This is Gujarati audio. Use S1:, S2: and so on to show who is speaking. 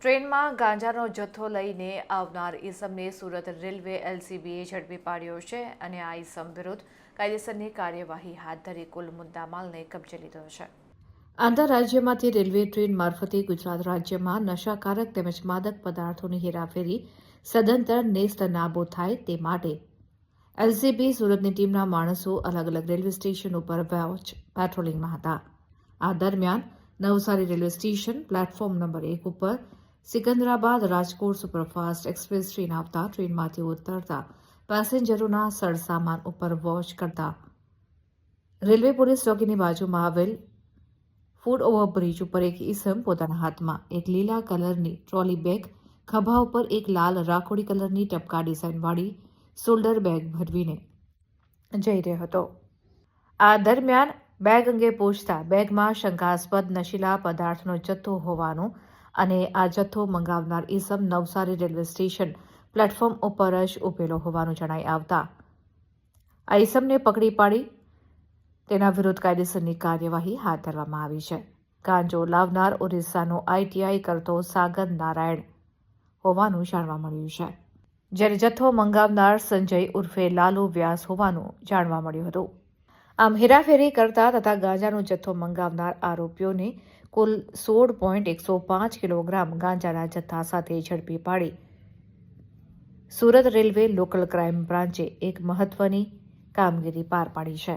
S1: ટ્રેનમાં ગાંજાનો જથ્થો લઈને આવનાર ઈસમને સુરત રેલવે એલસીબીએ ઝડપી પાડ્યો છે અને આ ઈસમ વિરુદ્ધ કાયદેસરની કાર્યવાહી હાથ ધરી કુલ મુદ્દામાલને કબજે લીધો છે. આંતરરાજ્યમાંથી રેલવે ટ્રેન મારફતે ગુજરાત રાજ્યમાં નશાકારક તેમજ માદક પદાર્થોની હેરાફેરી સદંતર નેસ્ત નાબૂદ થાય તે માટે એલસીબી સુરતની ટીમના માણસો અલગ અલગ રેલવે સ્ટેશન ઉપર વોચ પેટ્રોલિંગમાં હતા. આ દરમિયાન Navsari railway station platform number 1 ઉપર Secunderabad Rajkot superfast express train આવતા ટ્રેનમાંથી ઉતરતા પેસેન્જરોના સરસામાન ઉપર વોચ કરતા રેલવે પોલીસ ચોકીની બાજુમાં આવેલ ફૂડ ઓવરબ્રિજ ઉપર એક ઈસમ પોતાના હાથમાં એક લીલા કલરની ટ્રોલી બેગ, ખભા ઉપર એક લાલ રાખોડી કલરની ટપકા ડિઝાઇનવાળી શોલ્ડર બેગ ભરવીને જઈ રહ્યો હતો. આ દરમિયાન બેગ અંગે પૂછતા બેગમાં શંકાસ્પદ નશીલા પદાર્થનો જથ્થો હોવાનું અને આ જથ્થો મંગાવનાર ઈસમ નવસારી રેલવે સ્ટેશન પ્લેટફોર્મ ઉપર જ ઉભેલો હોવાનું જણાઈ આવતા આ ઈસમને પકડી પાડી તેના વિરુદ્ધ કાયદેસરની કાર્યવાહી હાથ ધરવામાં આવી છે. ગાંજો લાવનાર ઓરિસ્સાનો આઈટીઆઈ કરતો સાગર નારાયણ હોવાનું જાણવા મળ્યું છે, જ્યારે જથ્થો મંગાવનાર સંજય ઉર્ફે લાલુ વ્યાસ હોવાનું જાણવા મળ્યું હતું. આમ હેરાફેરી કરતા તથા ગાંજાનો જથ્થો મંગાવનાર આરોપીઓને કુલ 16.105 કિલોગ્રામ ગાંજાના જથ્થા સાથે ઝડપી પાડી સુરત રેલવે લોકલ ક્રાઇમ બ્રાન્ચે એક મહત્વની કામગીરી પાર પાડી છે.